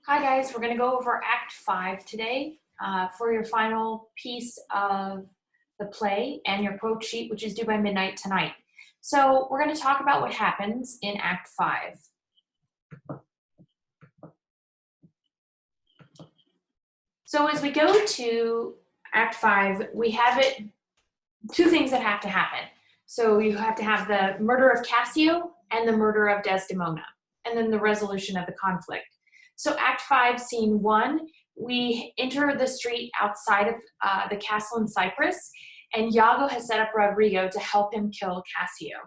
Hi guys, we're going to go over Act 5 today for your final piece of the play and your quote sheet, which is due by midnight tonight. So we're going to talk about what happens in Act 5. So as we go to Act 5, we have two things that have to happen. So you have to have the murder of Cassio and the murder of Desdemona, and then the resolution of the conflict. So Act 5, Scene 1, we enter the street outside of the castle in Cyprus, and Iago has set up Rodrigo to help him kill Cassio.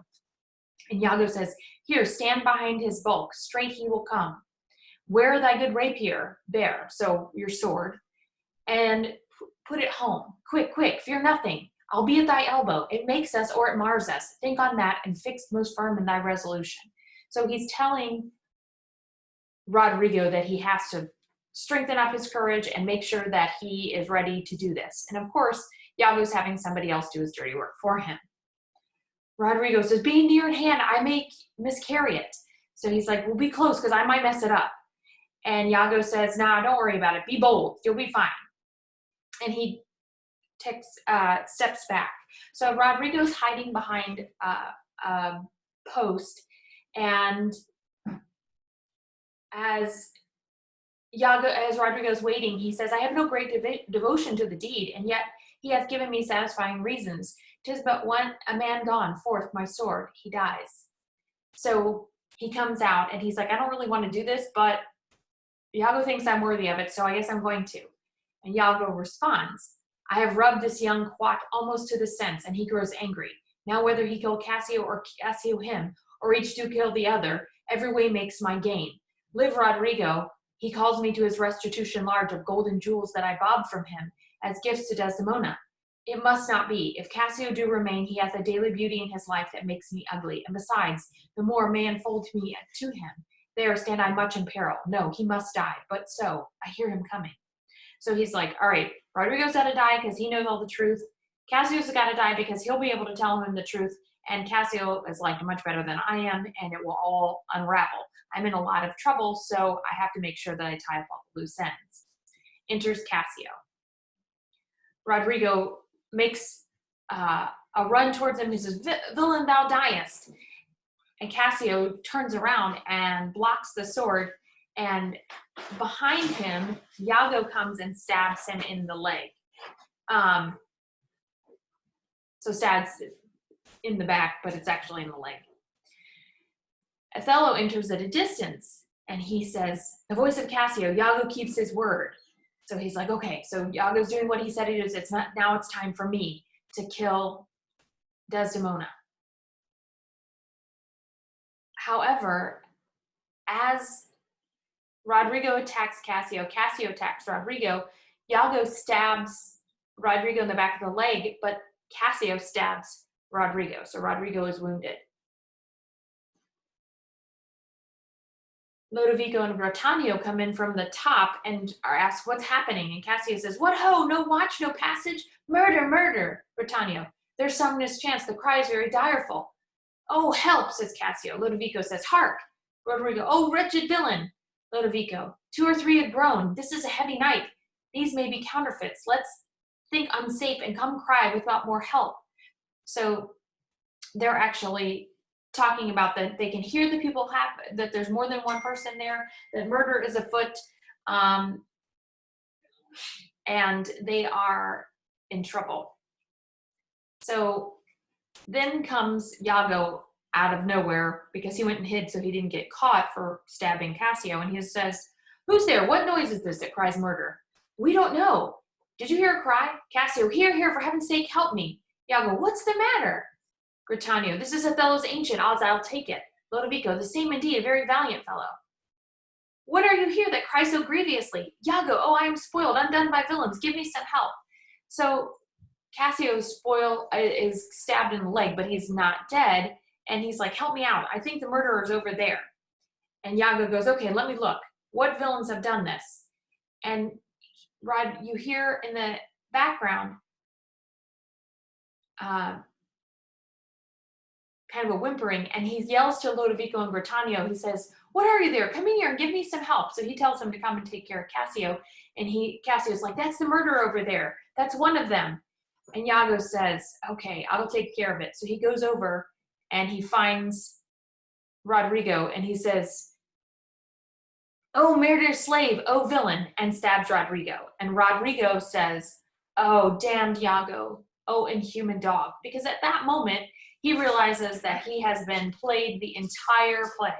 And Iago says, "Here, stand behind his bulk, straight he will come. Wear thy good rapier, bear," so your sword, "and put it home. Quick, quick, fear nothing. I'll be at thy elbow. It makes us or it mars us. Think on that and fix most firm in thy resolution." So he's telling Rodrigo that he has to strengthen up his courage and make sure that he is ready to do this. And of course, Iago's having somebody else do his dirty work for him. Rodrigo says, "Be near at hand, I may miscarry it." So he's like, "Well, be close because I might mess it up." And Iago says, "Nah, don't worry about it. Be bold. You'll be fine." And he steps back. So Rodrigo's hiding behind a post, and as Rodrigo's waiting, he says, "I have no great devotion to the deed, and yet he hath given me satisfying reasons. 'Tis but a man gone forth, my sword, he dies." So he comes out and he's like, "I don't really want to do this, but Iago thinks I'm worthy of it, so I guess I'm going to." And Iago responds, "I have rubbed this young quat almost to the sense," and he grows angry. "Now whether he kill Cassio or Cassio him, or each do kill the other, every way makes my gain. Live Rodrigo, he calls me to his restitution large of gold and jewels that I bobbed from him as gifts to Desdemona. It must not be. If Cassio do remain, he hath a daily beauty in his life that makes me ugly, and besides, the more may unfold me to him, there stand I much in peril. No, he must die, but so, I hear him coming." So he's like, all right, Rodrigo's got to die because he knows all the truth. Cassio's got to die because he'll be able to tell him the truth. And Cassio is like much better than I am, and it will all unravel. I'm in a lot of trouble, so I have to make sure that I tie up all the loose ends. Enters Cassio. Rodrigo makes a run towards him. He says, "Villain, thou diest." And Cassio turns around and blocks the sword, and behind him, Iago comes and stabs him in the leg. So stabs in the back, but it's actually in the leg. Othello enters at a distance, and he says, "The voice of Cassio, Iago keeps his word." So he's like, okay, so Iago's doing what he said he does. Now it's time for me to kill Desdemona. However, as Rodrigo attacks Cassio, Cassio attacks Rodrigo, Iago stabs Rodrigo in the back of the leg, but Cassio stabs Rodrigo, so Rodrigo is wounded. Lodovico and Bertagno come in from the top and are asked what's happening, and Cassio says, "What ho, no watch, no passage, murder, murder." Bertagno, "There's some mischance, the cry is very direful." "Oh, help," says Cassio. Lodovico says, "Hark." Rodrigo, "Oh, wretched villain." Lodovico, "Two or three have grown. This is a heavy night. These may be counterfeits. Let's think unsafe and come cry without more help." So they're actually talking about that they can hear the people that there's more than one person there, that murder is afoot, and they are in trouble. So then comes Iago out of nowhere because he went and hid so he didn't get caught for stabbing Cassio, and he says, "Who's there? What noise is this that cries murder?" "We don't know." "Did you hear a cry?" Cassio, "Here, here, for heaven's sake, help me." Iago, "What's the matter?" Bertagno, "This is Othello's ancient, odds I'll take it." Lodovico, "The same indeed, a very valiant fellow." "What are you here that cry so grievously?" Iago, "Oh, I am spoiled, undone by villains, give me some help." So Cassio is stabbed in the leg, but he's not dead, and he's like, "Help me out, I think the murderer's over there." And Iago goes, "Okay, let me look. What villains have done this?" And you hear in the background kind of a whimpering, and he yells to Lodovico and Bertagno. He says, what are you there? Come in here and give me some help. So he tells him to come and take care of Cassio. And Cassio's like, that's the murderer over there. That's one of them. And Iago says, okay, I'll take care of it. So he goes over and he finds Rodrigo and he says, oh, murdered slave, oh, villain, and stabs Rodrigo. And Rodrigo says, oh, damned Iago, oh, inhuman dog. Because at that moment, he realizes that he has been played the entire play,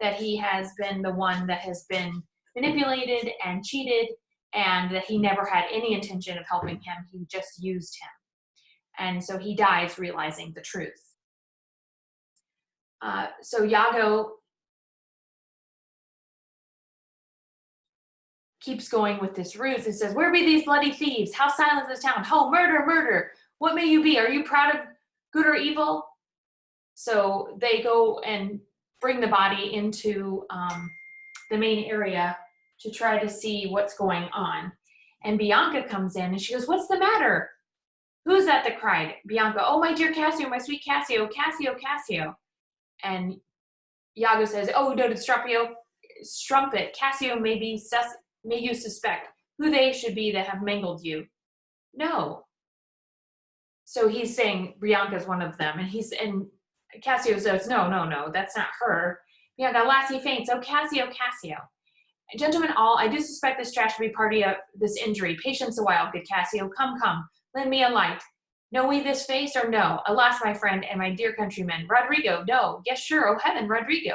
that he has been the one that has been manipulated and cheated, and that he never had any intention of helping him. He just used him. And so he dies realizing the truth. So Iago keeps going with this ruse and says, where be these bloody thieves? How silent is the town? Oh, murder, murder. What may you be? Are you proud of good or evil? So they go and bring the body into the main area to try to see what's going on. And Bianca comes in and she goes, what's the matter? Who's that that cried? Bianca, oh, my dear Cassio, my sweet Cassio, Cassio, Cassio. And Iago says, oh, no, strumpet, Cassio may you suspect who they should be that have mangled you. No. So he's saying Bianca's one of them. And Cassio says, no, that's not her. Bianca, lassie faints, oh, Cassio, Cassio. Gentlemen all, I do suspect this trash to be party of this injury. Patience a while, good Cassio. Come, lend me a light. Know we this face or no? Alas, my friend and my dear countrymen. Rodrigo, no. Yes, sure, oh heaven, Rodrigo.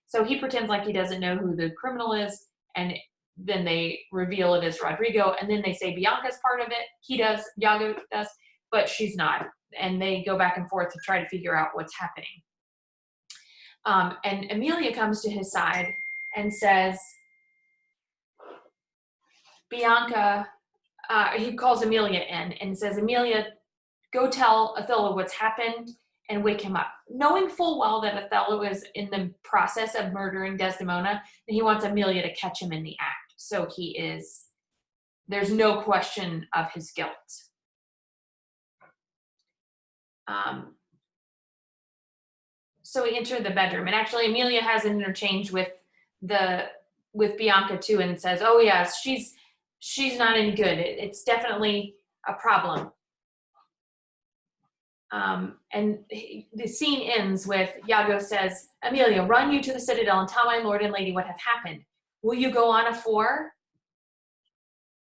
So he pretends like he doesn't know who the criminal is, and then they reveal it as Rodrigo, and then they say Bianca's part of it. He does, Iago does, but she's not. And they go back and forth to try to figure out what's happening. And Emilia comes to his side and says, Bianca, he calls Emilia in and says, Emilia, go tell Othello what's happened and wake him up. Knowing full well that Othello is in the process of murdering Desdemona, and he wants Emilia to catch him in the act. So there's no question of his guilt. So we enter the bedroom, and actually Emilia has an interchange with Bianca too, and says, oh yes, she's not any good. It's definitely a problem. And the scene ends with Iago says, Emilia, run you to the citadel and tell my lord and lady what hath happened. Will you go on afore?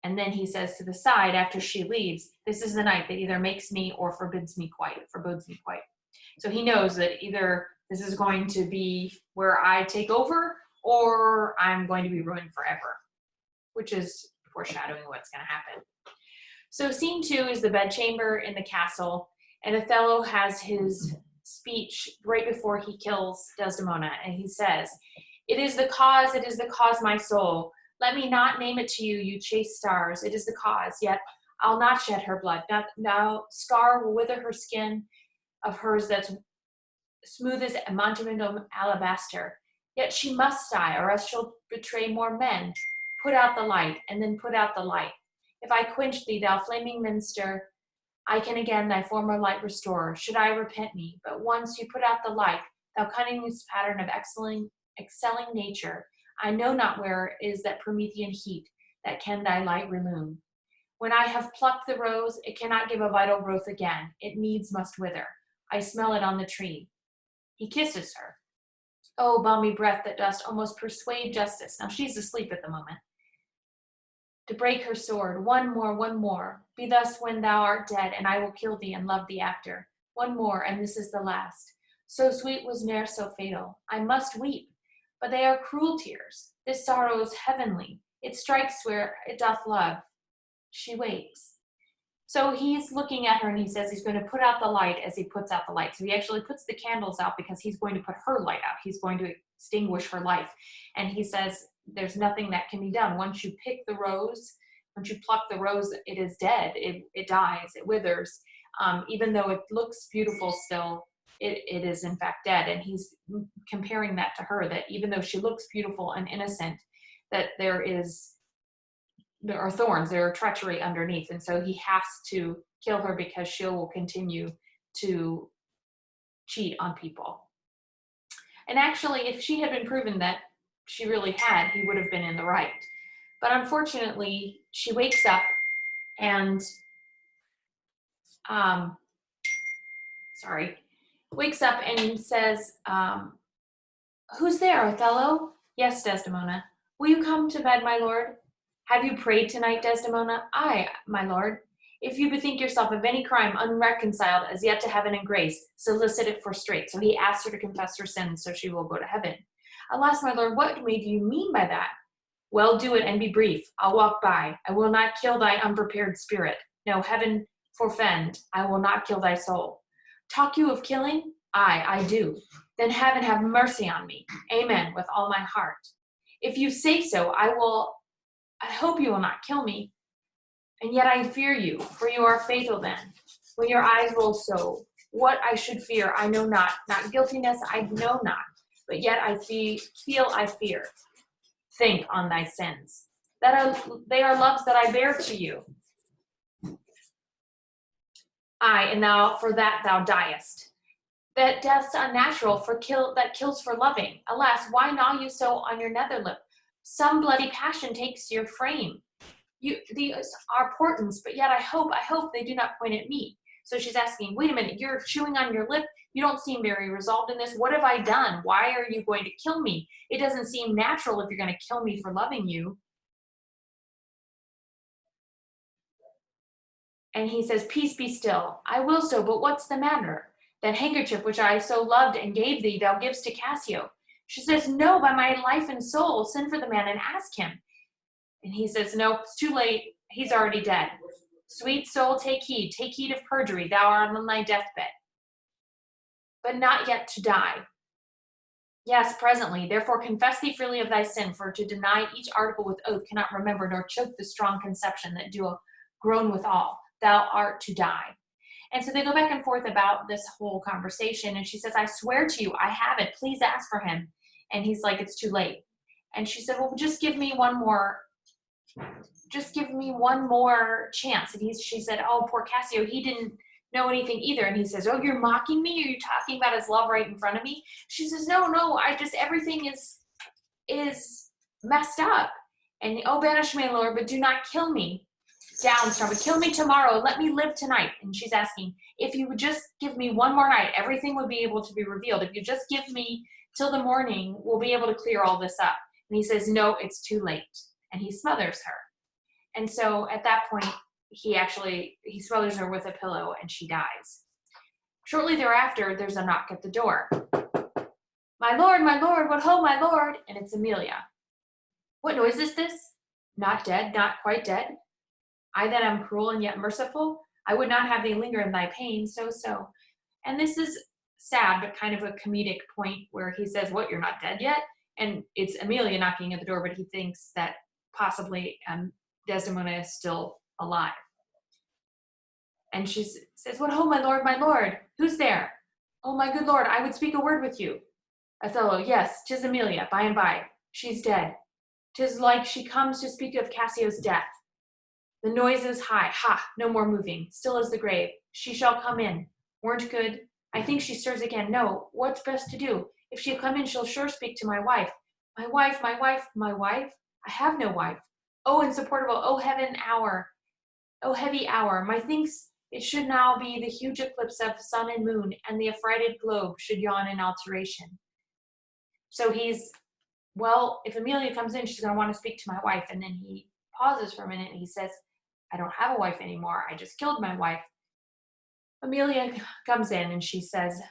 And then he says to the side after she leaves, this is the night that either makes me or forbids me quite. So he knows that either this is going to be where I take over or I'm going to be ruined forever, which is foreshadowing what's going to happen. So scene 2 is the bedchamber in the castle, and Othello has his speech right before he kills Desdemona, and he says, it is the cause, my soul. Let me not name it to you, you chaste stars. It is the cause, yet I'll not shed her blood. Now scar will wither her skin of hers that's smooth as Montemundum alabaster. Yet she must die, or else she'll betray more men. Put out the light, and then put out the light. If I quench thee, thou flaming minster, I can again thy former light restore. Should I repent me, but once you put out the light, thou cunningest pattern of excelling nature, I know not where is that Promethean heat that can thy light relume. When I have plucked the rose, it cannot give a vital growth again. It needs must wither. I smell it on the tree. He kisses her. Oh, balmy breath that dost almost persuade justice. Now she's asleep at the moment. To break her sword, one more. Be thus when thou art dead, and I will kill thee and love thee after. One more, and this is the last. So sweet was ne'er so fatal. I must weep, but they are cruel tears. This sorrow is heavenly. It strikes where it doth love. She wakes. So he's looking at her and he says he's going to put out the light as he puts out the light. So he actually puts the candles out because he's going to put her light out. He's going to extinguish her life. And he says there's nothing that can be done. Once you pick the rose, once you pluck the rose, it is dead. It dies, it withers. Even though it looks beautiful still, it is in fact dead. And he's comparing that to her, that even though she looks beautiful and innocent, that there are thorns, there are treachery underneath. And so he has to kill her because she will continue to cheat on people. And actually, if she had been proven that she really had, he would have been in the right. But unfortunately, she wakes up and, um, wakes up and says, who's there, Othello? Yes, Desdemona. Will you come to bed, my lord? Have you prayed tonight, Desdemona? Aye, my lord. If you bethink yourself of any crime unreconciled as yet to heaven and grace, solicit it for straight. So he asks her to confess her sins so she will go to heaven. Alas, my lord, what may do you mean by that? Well, do it and be brief. I'll walk by. I will not kill thy unprepared spirit. No, heaven forfend. I will not kill thy soul. Talk you of killing? Aye, I do. Then heaven have mercy on me. Amen, with all my heart. If you say so, I hope you will not kill me. And yet I fear you, for you are fatal then. When your eyes roll so, what I should fear, I know not. Not guiltiness, I know not. But yet I feel I fear. Think on thy sins. They are loves that I bear to you. Aye, and thou for that thou diest. That death's unnatural that kills for loving. Alas, why gnaw you so on your nether lip? Some bloody passion takes your frame. These are portents, but yet I hope they do not point at me. So she's asking, wait a minute, you're chewing on your lip. You don't seem very resolved in this. What have I done? Why are you going to kill me? It doesn't seem natural if you're going to kill me for loving you. And he says, peace be still. I will so, but what's the matter? That handkerchief which I so loved and gave thee, thou givest to Cassio. She says, no, by my life and soul, send for the man and ask him. And he says, no, it's too late. He's already dead. Sweet soul, take heed of perjury. Thou art on thy deathbed, but not yet to die. Yes, presently. Therefore confess thee freely of thy sin, for to deny each article with oath cannot remember nor choke the strong conception that do groan withal. Thou art to die. And so they go back and forth about this whole conversation. And she says, I swear to you, I have it. Please ask for him. And he's like, it's too late. And she said, well, just give me one more chance. And she said, oh, poor Cassio, he didn't know anything either. And he says, oh, you're mocking me? Are you talking about his love right in front of me? She says, no, everything is messed up. And oh, banish me, Lord, but do not kill me. Down, Storm, but kill me tomorrow. Let me live tonight. And she's asking, if you would just give me one more night, everything would be able to be revealed. If you just give me till the morning, we'll be able to clear all this up. And he says, no, it's too late. And he smothers her. And so at that point, he smothers her with a pillow and she dies. Shortly thereafter, there's a knock at the door. My lord, what ho, my lord? And it's Emilia. What noise is this? Not dead, not quite dead. I that am cruel and yet merciful, I would not have thee linger in thy pain, so. And this is sad, but kind of a comedic point where he says, what, you're not dead yet? And it's Emilia knocking at the door, but he thinks that possibly Desdemona is still alive. And she says, what ho, my lord, who's there? Oh, my good lord, I would speak a word with you. Othello, yes, 'tis Emilia, by and by. She's dead. 'Tis like she comes to speak of Cassio's death. The noise is high. Ha, no more moving. Still as the grave. She shall come in. Weren't good. I think she stirs again. No, what's best to do? If she'll come in, she'll sure speak to my wife. My wife. I have no wife. Oh, insupportable. Oh, heaven hour. Oh, heavy hour. Methinks it should now be the huge eclipse of sun and moon, and the affrighted globe should yawn in alteration. So if Emilia comes in, she's going to want to speak to my wife. And then he pauses for a minute and he says, I don't have a wife anymore. I just killed my wife. Emilia comes in and she says,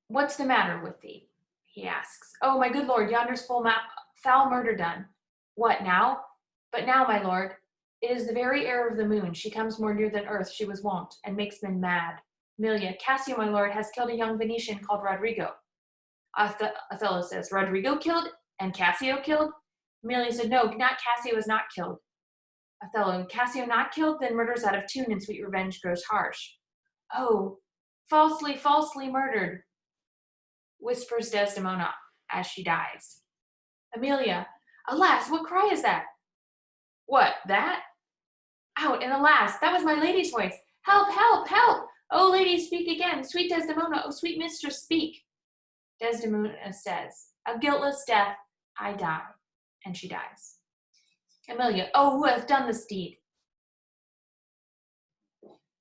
what's the matter with thee? He asks. Oh, my good lord, yonder's foul murder done. What now? But now, my lord, it is the very air of the moon. She comes more near than earth, she was wont, and makes men mad. Emilia, Cassio, my lord, has killed a young Venetian called Rodrigo. Othello says, Rodrigo killed and Cassio killed? Emilia said, no, not Cassio is not killed. Othello, Cassio not killed? Then murder's out of tune and sweet revenge grows harsh. Oh, falsely murdered, whispers Desdemona as she dies. Emilia, alas, what cry is that? What, that? Out, and alas, that was my lady's voice. Help, help, help! "Oh, lady, speak again. Sweet Desdemona, oh, sweet mistress, speak." Desdemona says, "A guiltless death I die," and she dies. Emilia, "Oh, who has done this deed?"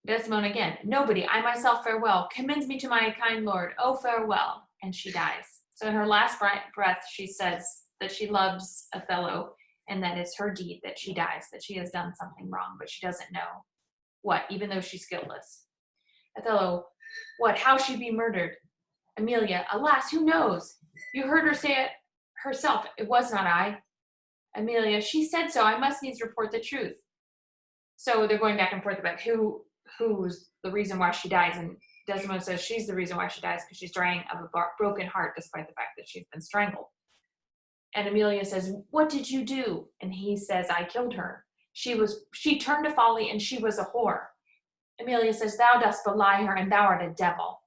Desdemona again, "Nobody, I myself farewell. Commends me to my kind lord. Oh, farewell," and she dies. So in her last breath, she says that she loves Othello, and that it's her deed that she dies, that she has done something wrong, but she doesn't know what, even though she's guiltless. Othello, "What, how she be murdered?" Emilia, "Alas, who knows? You heard her say it herself. It was not I." Emilia, "She said so. I must needs report the truth." So they're going back and forth about who's the reason why she dies, and Desdemona says she's the reason why she dies because she's dying of a broken heart despite the fact that she's been strangled. And Emilia says, "What did you do?" And he says, "I killed her. She turned to folly, and she was a whore." Emilia says, "Thou dost belie her, and thou art a devil."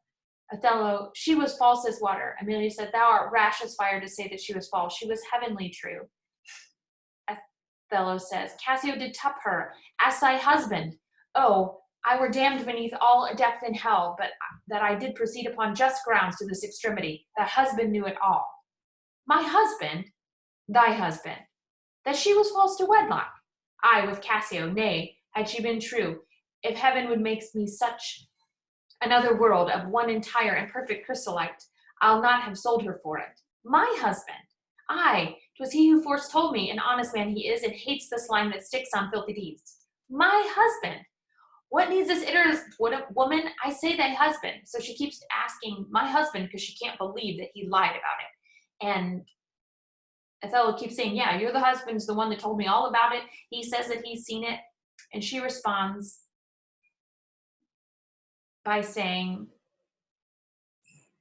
Othello, "She was false as water." Emilia said, "Thou art rash as fire to say that she was false. She was heavenly true." Othello says, "Cassio did tup her, as thy husband. Oh, I were damned beneath all depth in hell, but that I did proceed upon just grounds to this extremity. Thy husband knew it all." "My husband?" "Thy husband. That she was false to wedlock." "I with Cassio, nay, had she been true, if heaven would make me such another world of one entire and perfect chrysolite, I'll not have sold her for it." "My husband?" "Aye, 'twas he who foretold me, an honest man he is, and hates the slime that sticks on filthy deeds." "My husband? What needs this woman? I say thy husband." So she keeps asking, "My husband," because she can't believe that he lied about it. And Othello keeps saying, "Yeah, you're the husband's the one that told me all about it. He says that he's seen it." And she responds by saying,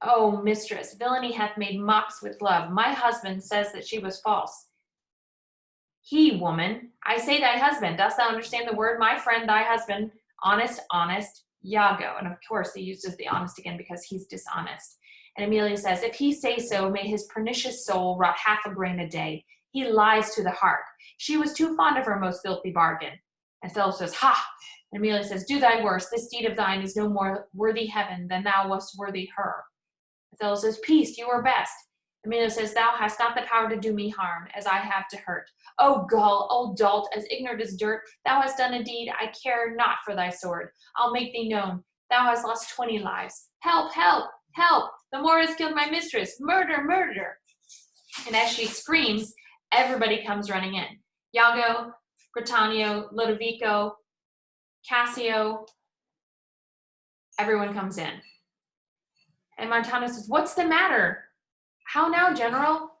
"Oh, mistress, villainy hath made mocks with love. My husband says that she was false." "He, woman, I say thy husband. Dost thou understand the word? My friend, thy husband, honest, honest, Iago." And of course, he uses the honest again because he's dishonest. And Emilia says, "If he say so, may his pernicious soul rot half a grain a day. He lies to the heart. She was too fond of her most filthy bargain." And Othello says, "Ha!" And Emilia says, "Do thy worst. This deed of thine is no more worthy heaven than thou wast worthy her." Othello says, "Peace, you are best." Emilia says, "Thou hast not the power to do me harm, as I have to hurt. O gull, O dolt, as ignorant as dirt, thou hast done a deed, I care not for thy sword. I'll make thee known. Thou hast lost 20 lives. Help, help, help! The Moor has killed my mistress. Murder, murder!" And as she screams, everybody comes running in. Iago, Britanio, Lodovico, Cassio, everyone comes in. And Montano says, "What's the matter? How now, General?"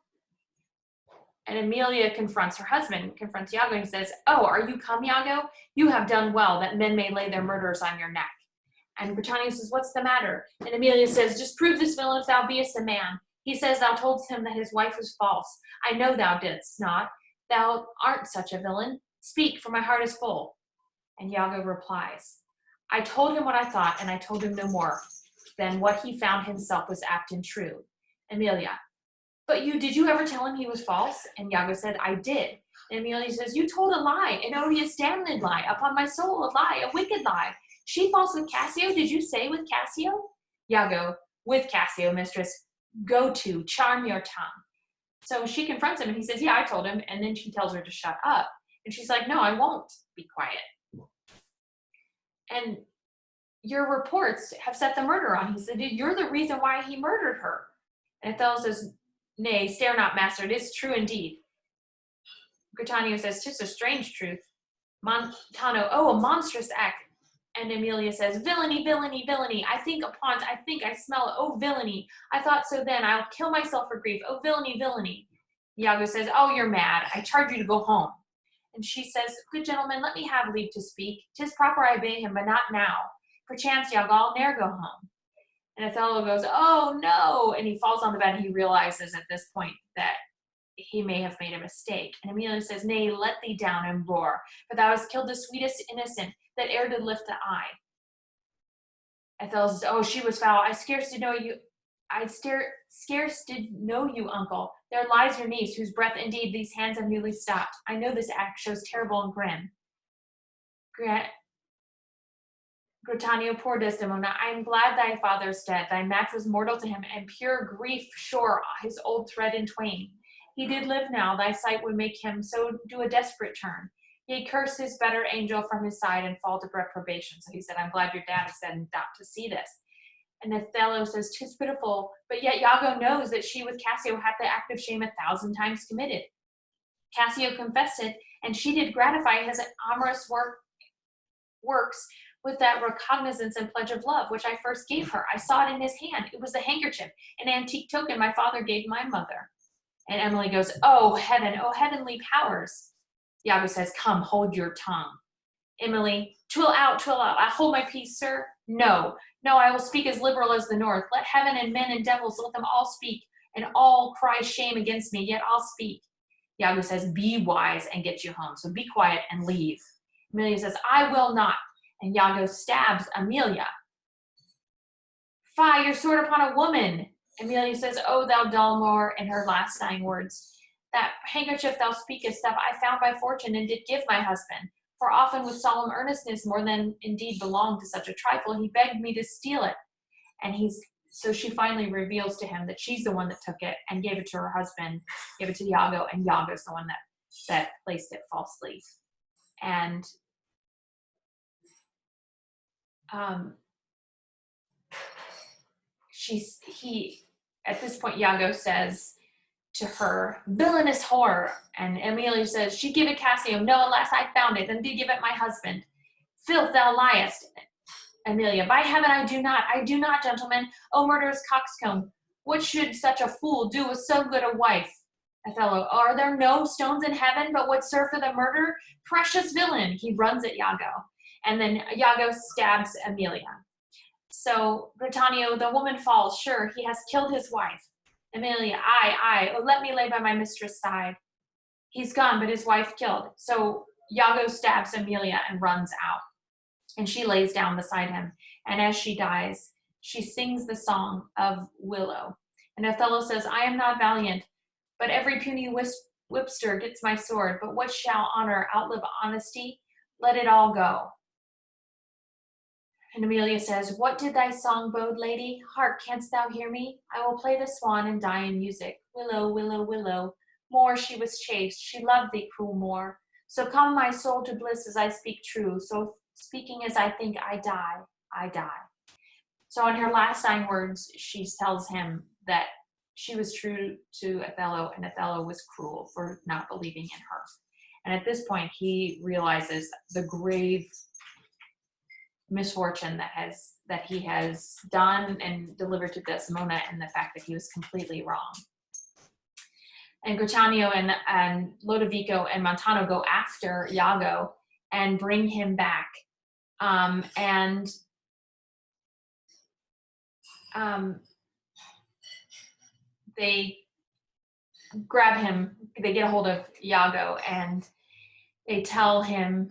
And Emilia confronts her husband, confronts Iago, and says, "Oh, are you come, Iago? You have done well, that men may lay their murderers on your neck." And Britannia says, "What's the matter?" And Emilia says, "Just prove this villain if thou beest a man. He says thou toldst him that his wife was false. I know thou didst not. Thou art such a villain. Speak, for my heart is full." And Iago replies, "I told him what I thought, and I told him no more than what he found himself was apt and true." Emilia, "But did you ever tell him he was false?" And Iago said, "I did." And Emilia says, "You told a lie, an odious damned lie, upon my soul, a lie, a wicked lie. She false with Cassio? Did you say with Cassio?" Iago, "With Cassio, mistress. Go to, charm your tongue." So she confronts him and he says, "Yeah, I told him." And then she tells her to shut up. And she's like, "No, I won't be quiet. And your reports have set the murder on." He said, "You're the reason why he murdered her." And Othello says, "Nay, stare not, master. It is true indeed." Britannia says, "'Tis a strange truth." Montano, "Oh, a monstrous act." And Emilia says, "Villainy, villainy, villainy. I think I smell it. Oh, villainy. I thought so then. I'll kill myself for grief. Oh, villainy, villainy." Iago says, "Oh, you're mad. I charge you to go home." And she says, "Good gentleman, let me have leave to speak. 'Tis proper I obey him, but not now. Perchance, Iago, I'll ne'er go home." And Othello goes, "Oh, no." And he falls on the bed and he realizes at this point that he may have made a mistake. And Emilia says, "Nay, let thee down and roar, for thou hast killed the sweetest innocent that e'er did lift the eye." Othello says, "Oh, she was foul. I scarce did know you. Scarce did know you, uncle. There lies your niece, whose breath indeed these hands have newly stopped. I know this act shows terrible and grim. Britannia, poor Desdemona, I am glad thy father's dead. Thy match was mortal to him, and pure grief shore his old thread in twain. He did live now, thy sight would make him so do a desperate turn. Yea, curse his better angel from his side and fall to reprobation. So he said, I'm glad your dad is dead not to see this. And Othello says, 'tis pitiful, but yet Iago knows that she with Cassio hath the act of shame 1,000 times committed. Cassio confessed it, and she did gratify his amorous works with that recognizance and pledge of love, which I first gave her. I saw it in his hand. It was the handkerchief, an antique token my father gave my mother. And Emily goes, oh, heaven, oh, heavenly powers. Iago says, come, hold your tongue. Emily, twill out, twill out. I hold my peace, sir. No, no, I will speak as liberal as the north. Let heaven and men and devils, let them all speak, and all cry shame against me, yet I'll speak. Iago says, be wise and get you home. So be quiet and leave. Amelia says, I will not. And Iago stabs Amelia. Fie, your sword upon a woman. Amelia says, oh, thou Dulmore, in her last dying words. That handkerchief thou speakest of I found by fortune and did give my husband. For often with solemn earnestness, more than indeed belonged to such a trifle, he begged me to steal it. And so she finally reveals to him that she's the one that took it and gave it to her husband, gave it to Iago, and Iago's the one that placed it falsely. And at this point, Iago says to her, villainous whore. And Amelia says, she give it Cassio. No, alas, I found it, and did give it my husband. Filth, thou liest. Amelia, by heaven, I do not, gentlemen. O murderous coxcomb, what should such a fool do with so good a wife? Othello, are there no stones in heaven but would serve for the murder? Precious villain. He runs at Iago. And then Iago stabs Amelia. So, Britannia, the woman falls. Sure, he has killed his wife. Amelia, aye, oh, let me lay by my mistress' side. He's gone, but his wife killed. So Iago stabs Amelia and runs out. And she lays down beside him. And as she dies, she sings the song of Willow. And Othello says, I am not valiant, but every puny whipster gets my sword. But what shall honor outlive honesty? Let it all go. And Amelia says, what did thy song bode, lady? Hark, canst thou hear me? I will play the swan and die in music. Willow, willow, willow. More she was chaste, she loved thee, cruel Moor. So come my soul to bliss as I speak true. So speaking as I think, I die, I die. So in her last dying words, she tells him that she was true to Othello and Othello was cruel for not believing in her. And at this point, he realizes the grave misfortune that he has done and delivered to Desdemona, and the fact that he was completely wrong. And Gritanio and Lodovico and Montano go after Iago and bring him back. They grab him, they get a hold of Iago, and they tell him,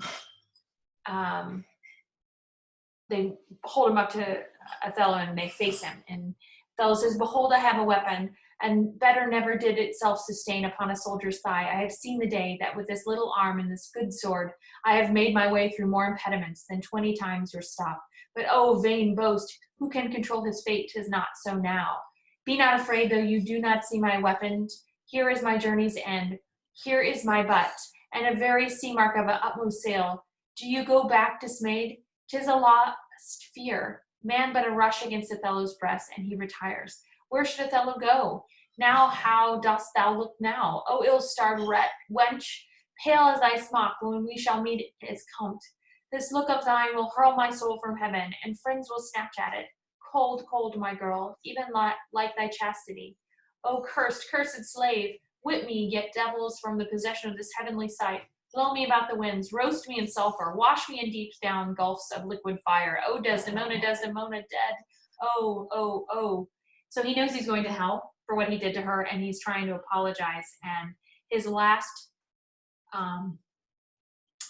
they hold him up to Othello and they face him. And Othello says, behold, I have a weapon, and better never did itself sustain upon a soldier's thigh. I have seen the day that with this little arm and this good sword, I have made my way through more impediments than 20 times your stop. But oh, vain boast, who can control his fate? 'Tis not so now. Be not afraid, though you do not see my weapon. Here is my journey's end. Here is my butt, and a very sea mark of an utmost sail. Do you go back dismayed? 'Tis a lost fear. Man but a rush against Othello's breast, and he retires. Where should Othello go? Now how dost thou look now? O ill-starred wench, pale as thy smock when we shall meet as compt. This look of thine will hurl my soul from heaven, and friends will snatch at it. Cold, cold, my girl, even like thy chastity. O cursed, cursed slave, whip me, yet devils, from the possession of this heavenly sight. Blow me about the winds, roast me in sulfur, wash me in deep down gulfs of liquid fire. Oh, Desdemona, Desdemona, dead. Oh, oh, oh. So he knows he's going to hell for what he did to her, and he's trying to apologize. And his last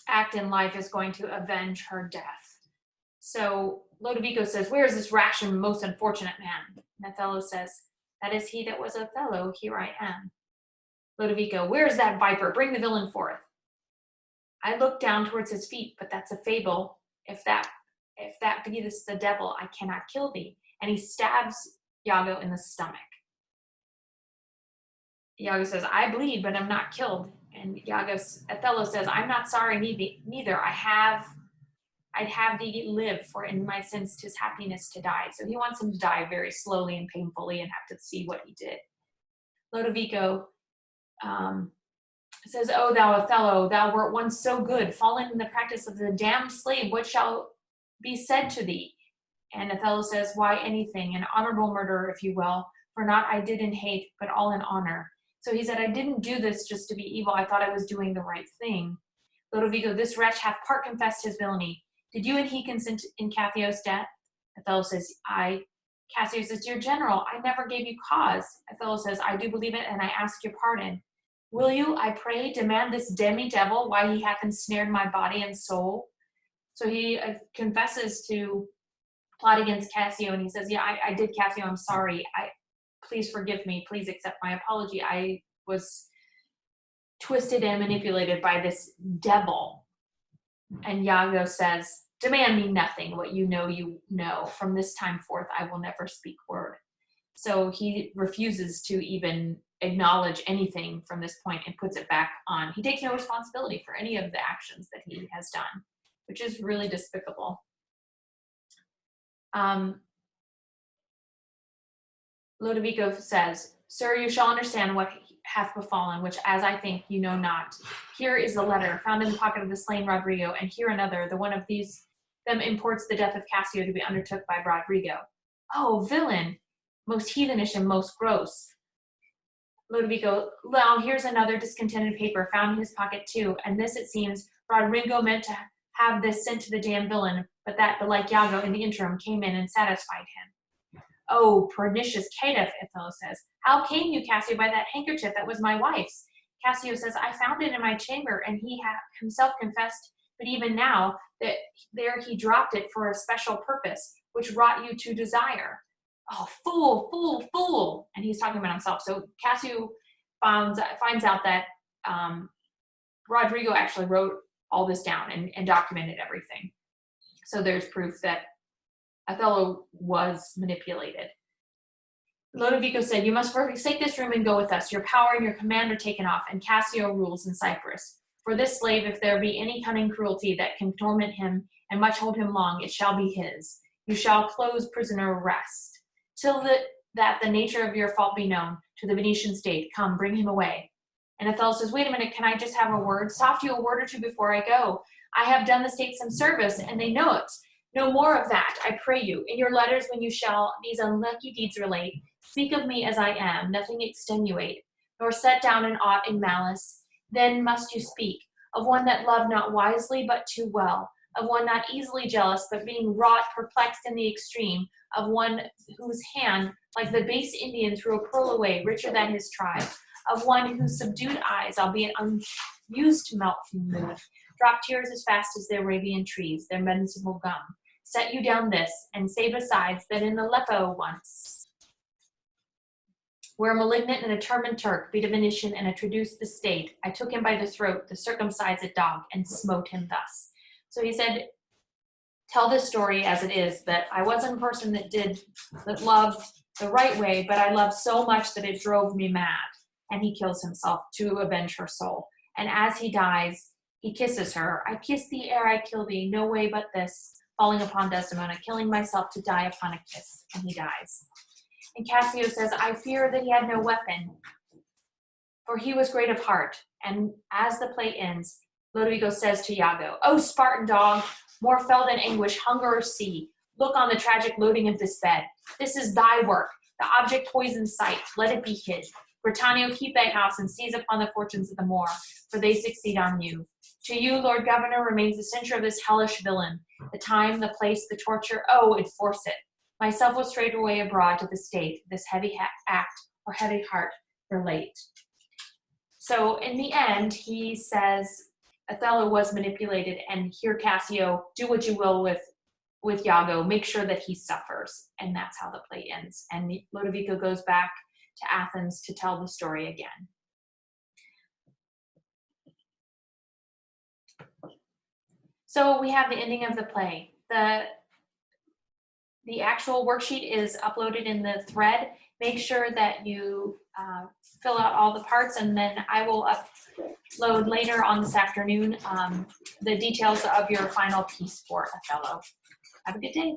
act in life is going to avenge her death. So Lodovico says, where is this rash and most unfortunate man? And Othello says, that is he that was Othello, here I am. Lodovico, where is that viper? Bring the villain forth. I look down towards his feet, but that's a fable. If that if that be the devil, I cannot kill thee. And he stabs Iago in the stomach. Iago says, I bleed, but I'm not killed. And Othello says, I'm not sorry neither. I'd have thee live, for in my sins 'tis happiness to die. So he wants him to die very slowly and painfully and have to see what he did. Lodovico says, O thou Othello, thou wert once so good, fallen in the practice of the damned slave, what shall be said to thee? And Othello says, why, anything, an honorable murderer, if you will, for not I did in hate, but all in honor. So he said, I didn't do this just to be evil. I thought I was doing the right thing. Lodovico, this wretch hath part confessed his villainy. Did you and he consent in Cassio's death? Othello says, I. Cassio says, dear general, I never gave you cause. Othello says, I do believe it, and I ask your pardon. Will you, I pray, demand this demi-devil why he hath ensnared my body and soul? So he confesses to plot against Cassio, and he says, yeah, I did, Cassio, I'm sorry. Please forgive me. Please accept my apology. I was twisted and manipulated by this devil. And Iago says, demand me nothing. What you know. From this time forth, I will never speak word. So he refuses to even acknowledge anything from this point and puts it back on. He takes no responsibility for any of the actions that he has done, which is really despicable. Lodovico says, Sir, you shall understand what hath befallen, which as I think you know not. Here is the letter found in the pocket of the slain Rodrigo, and here another, the one of them imports the death of Cassio to be undertook by Rodrigo. Oh, villain, most heathenish and most gross. Lodovico, well, here's another discontented paper found in his pocket too, and this, it seems, Rodrigo meant to have this sent to the damned villain, but that the like Iago in the interim came in and satisfied him. Oh, pernicious caitiff, Othello says. How came you, Cassio, by that handkerchief that was my wife's? Cassio says, I found it in my chamber, and he himself confessed, but even now, that there he dropped it for a special purpose, which wrought you to desire. Oh, fool, fool, fool. And he's talking about himself. So Cassio finds out that Rodrigo actually wrote all this down and documented everything. So there's proof that Othello was manipulated. Lodovico said, you must forsake this room and go with us. Your power and your command are taken off, and Cassio rules in Cyprus. For this slave, if there be any cunning cruelty that can torment him and much hold him long, it shall be his. You shall close prisoner rest. Till that the nature of your fault be known to the Venetian state, come, bring him away. And Othello says, wait a minute, can I just have a word? Soft you a word or two before I go. I have done the state some service, and they know it. No more of that, I pray you. In your letters, when you shall these unlucky deeds relate, speak of me as I am, nothing extenuate, nor set down in aught in malice. Then must you speak of one that loved not wisely, but too well, of one not easily jealous, but being wrought, perplexed in the extreme, of one whose hand, like the base Indian, threw a pearl away, richer than his tribe, of one whose subdued eyes, albeit unused to melt from mood, drop tears as fast as the Arabian trees, their medicinal gum. Set you down this, and say besides that in Aleppo once, where a malignant and a turbaned Turk beat a Venetian and introduced the state, I took him by the throat, the circumcised dog, and smote him thus. So he said, tell this story as it is, that I wasn't a person that loved the right way, but I loved so much that it drove me mad. And he kills himself to avenge her soul. And as he dies, he kisses her. I kiss thee ere I kill thee, no way but this, falling upon Desdemona, killing myself to die upon a kiss. And he dies. And Cassio says, I fear that he had no weapon, for he was great of heart. And as the play ends, Lodovico says to Iago, O Spartan dog, more fell than anguish, hunger or sea, look on the tragic loading of this bed. This is thy work, the object poisoned sight, let it be hid. Britannia, keep thy house and seize upon the fortunes of the Moor, for they succeed on you. To you, Lord Governor, remains the censure of this hellish villain. The time, the place, the torture, oh, enforce it. Myself will straightway abroad to the state, this heavy act or heavy heart relate. So in the end, he says Othello was manipulated, and here Cassio, do what you will with Iago, make sure that he suffers. And that's how the play ends. And Lodovico goes back to Athens to tell the story again. So we have the ending of the play. The The actual worksheet is uploaded in the thread. Make sure that you fill out all the parts, and then I will upload later on this afternoon the details of your final piece for Othello. Have a good day.